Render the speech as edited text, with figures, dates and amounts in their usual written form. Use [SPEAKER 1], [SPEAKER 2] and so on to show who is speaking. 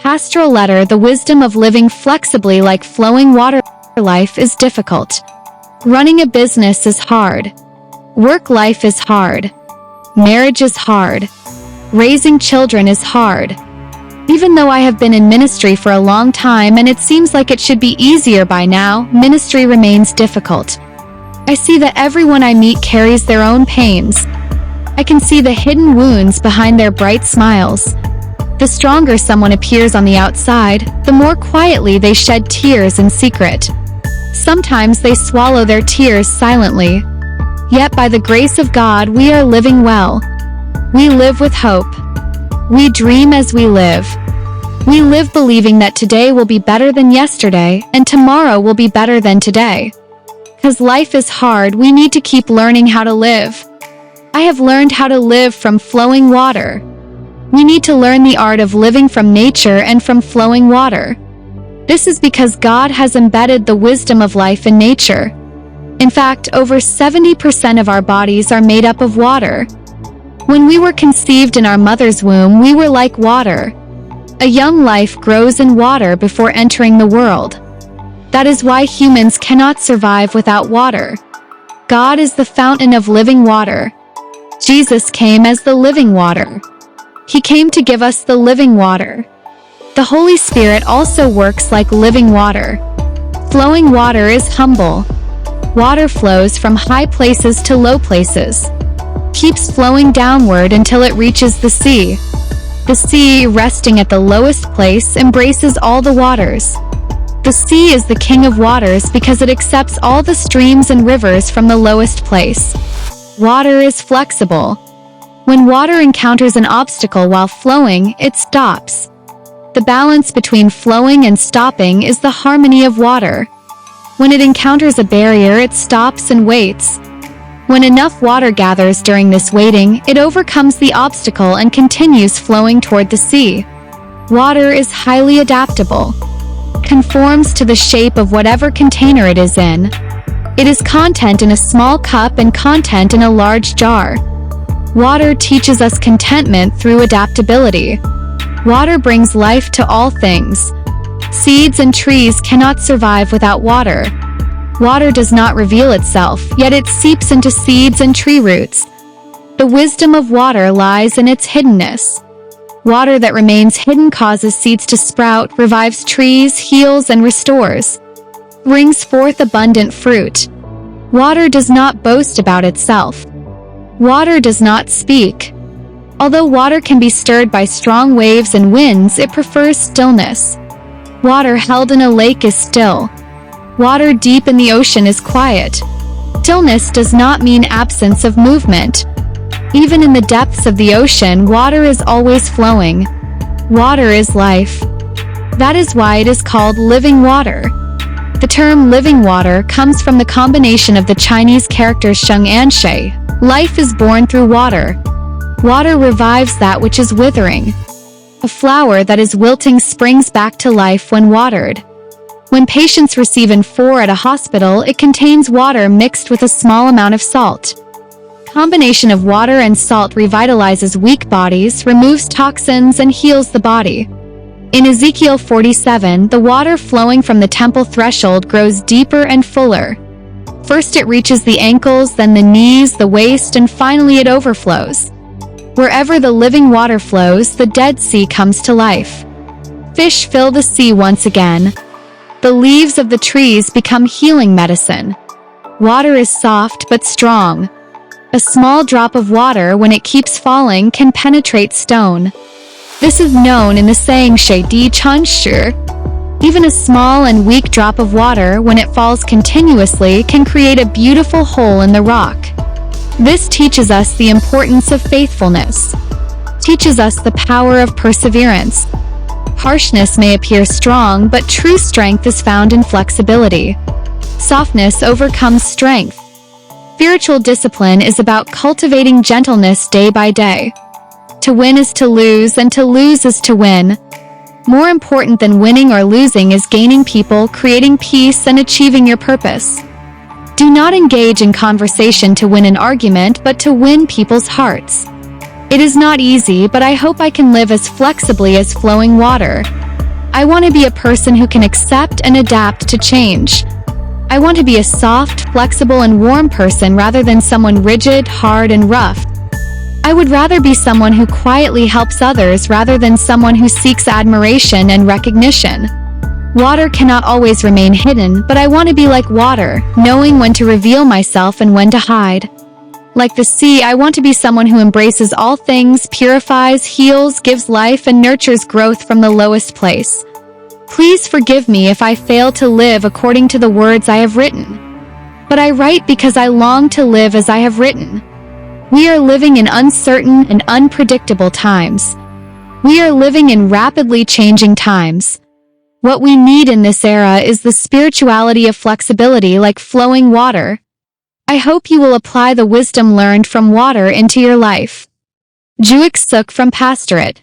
[SPEAKER 1] pastoral letter, the wisdom of living flexibly like flowing water. Life is difficult. Running a business is hard. Work life is hard. Marriage is hard. Raising children is hard. Even though I have been in ministry for a long time and it seems like it should be easier by now, ministry remains difficult. I see that everyone I meet carries their own pains. I can see the hidden wounds behind their bright smiles. The stronger someone appears on the outside, the more quietly they shed tears in secret. Sometimes they swallow their tears silently. Yet by the grace of God, we are living well. We live with hope. We dream as we live. We live believing that today will be better than yesterday, and tomorrow will be better than today. Because life is hard, we need to keep learning how to live. I have learned how to live from flowing water. We need to learn the art of living from nature and from flowing water. This is because God has embedded the wisdom of life in nature. In fact, over 70% of our bodies are made up of water. When we were conceived in our mother's womb, we were like water. A young life grows in water before entering the world. That is why humans cannot survive without water. God is the fountain of living water. Jesus came as the living water. He came to give us the living water. The Holy Spirit also works like living water. Flowing water is humble. Water flows from high places to low places. Keeps flowing downward until it reaches the sea. The sea, resting at the lowest place, embraces all the waters. The sea is the king of waters because it accepts all the streams and rivers from the lowest place. Water is flexible. When water encounters an obstacle while flowing, it stops. The balance between flowing and stopping is the harmony of water. When it encounters a barrier, it stops and waits. When enough water gathers during this waiting, it overcomes the obstacle and continues flowing toward the sea. Water is highly adaptable. Conforms to the shape of whatever container it is in. It is content in a small cup and content in a large jar. Water teaches us contentment through adaptability. Water brings life to all things. Seeds and trees cannot survive without water. Water does not reveal itself, yet it seeps into seeds and tree roots. The wisdom of water lies in its hiddenness. Water that remains hidden causes seeds to sprout, revives trees, heals and restores. Brings forth abundant fruit. Water does not boast about itself. Water does not speak. Although water can be stirred by strong waves and winds, it prefers stillness. Water held in a lake is still. Water deep in the ocean is quiet. Stillness does not mean absence of movement. Even in the depths of the ocean, water is always flowing. Water is life. That is why it is called living water. The term living water comes from the combination of the Chinese characters sheng and shui. Life is born through water. Water revives that which is withering. A flower that is wilting springs back to life when watered. When patients receive N4 at a hospital, it contains water mixed with a small amount of salt. Combination of water and salt revitalizes weak bodies, removes toxins, and heals the body. In Ezekiel 47, the water flowing from the temple threshold grows deeper and fuller. First it reaches the ankles, then the knees, the waist, and finally it overflows. Wherever the living water flows, the Dead Sea comes to life. Fish fill the sea once again. The leaves of the trees become healing medicine. Water is soft but strong. A small drop of water, when it keeps falling, can penetrate stone. This is known in the saying "Shui Di Chan Shi." Even a small and weak drop of water, when it falls continuously, can create a beautiful hole in the rock. This teaches us the importance of faithfulness. Teaches us the power of perseverance. Harshness may appear strong, but true strength is found in flexibility. Softness overcomes strength. Spiritual discipline is about cultivating gentleness day by day. To win is to lose, and to lose is to win. More important than winning or losing is gaining people, creating peace, and achieving your purpose. Do not engage in conversation to win an argument, but to win people's hearts. It is not easy, but I hope I can live as flexibly as flowing water. I want to be a person who can accept and adapt to change. I want to be a soft, flexible, and warm person rather than someone rigid, hard, and rough. I would rather be someone who quietly helps others rather than someone who seeks admiration and recognition. Water cannot always remain hidden, but I want to be like water, knowing when to reveal myself and when to hide. Like the sea, I want to be someone who embraces all things, purifies, heals, gives life, and nurtures growth from the lowest place. Please forgive me if I fail to live according to the words I have written. But I write because I long to live as I have written. We are living in uncertain and unpredictable times. We are living in rapidly changing times. What we need in this era is the spirituality of flexibility like flowing water. I hope you will apply the wisdom learned from water into your life. Juik Suk from Pastorate.